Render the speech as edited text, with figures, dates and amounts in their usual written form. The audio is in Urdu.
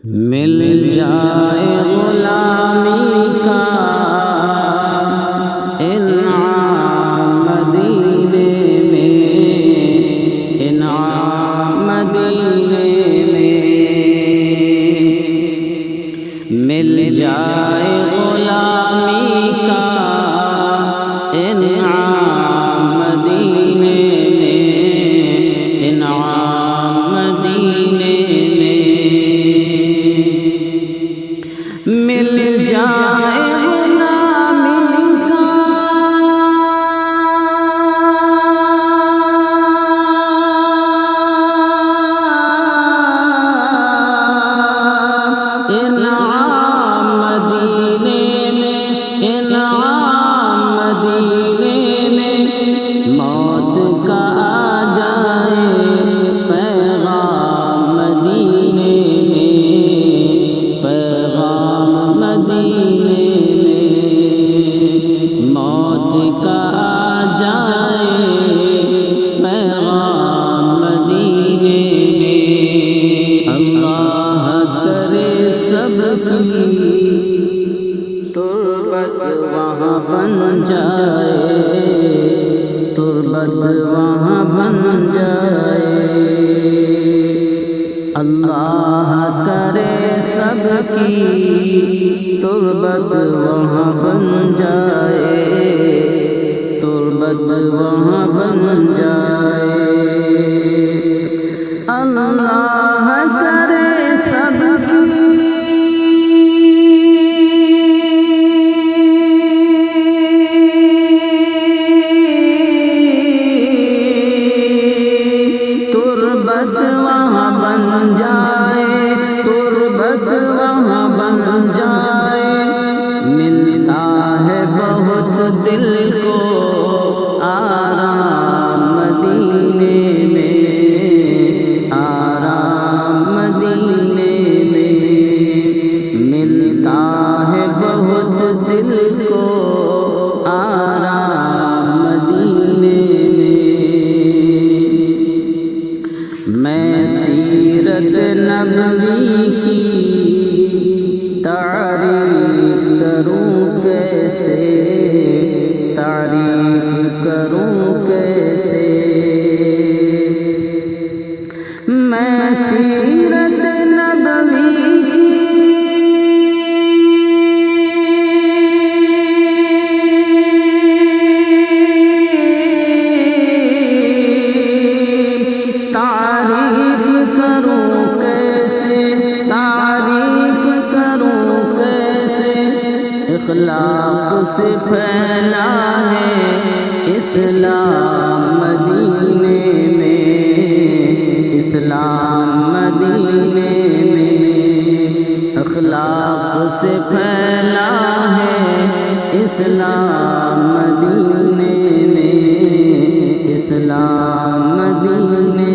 مل جائے غلامی کا انعام مدینے میں، انعام مدینے میں مل جائے غلامی کا انعام مدینے میں، انعام مدینے مل جائے غلامی کا انعام مدینے میں، انعام مدینے میں موت کا آ جائے پیغام مدینے میں، پیغام مدینے میں موت کا آ جائے پیغام مدینے میں، اللہ کرے سب کی تربت وہاں بن جائے، تربت وہاں بن جائے، اللہ کرے سب کی تربت وہاں بن جائے، تربت وہاں بن جائے، اللہ کرے سب کی تربت وہاں بن جائے، تربت وہاں بن جائے، ملتا ہے بہت دل کو آرام مدینے میں، آرام مدینے میں ملتا ہے بہت دل کو آرام مدینے میں سیرت نبوی کی تعریف کروں کیسے، تعریف کروں کیسے، میں سیرت نبوی کی تعریف کروں کیسے، تعریف کروں کیسے، اخلاق سے پھیلا ہے اسلام مدینے میں، اسلام مدینے میں اخلاق سے پھیلا ہے اسلام مدینے میں، اسلام مدینے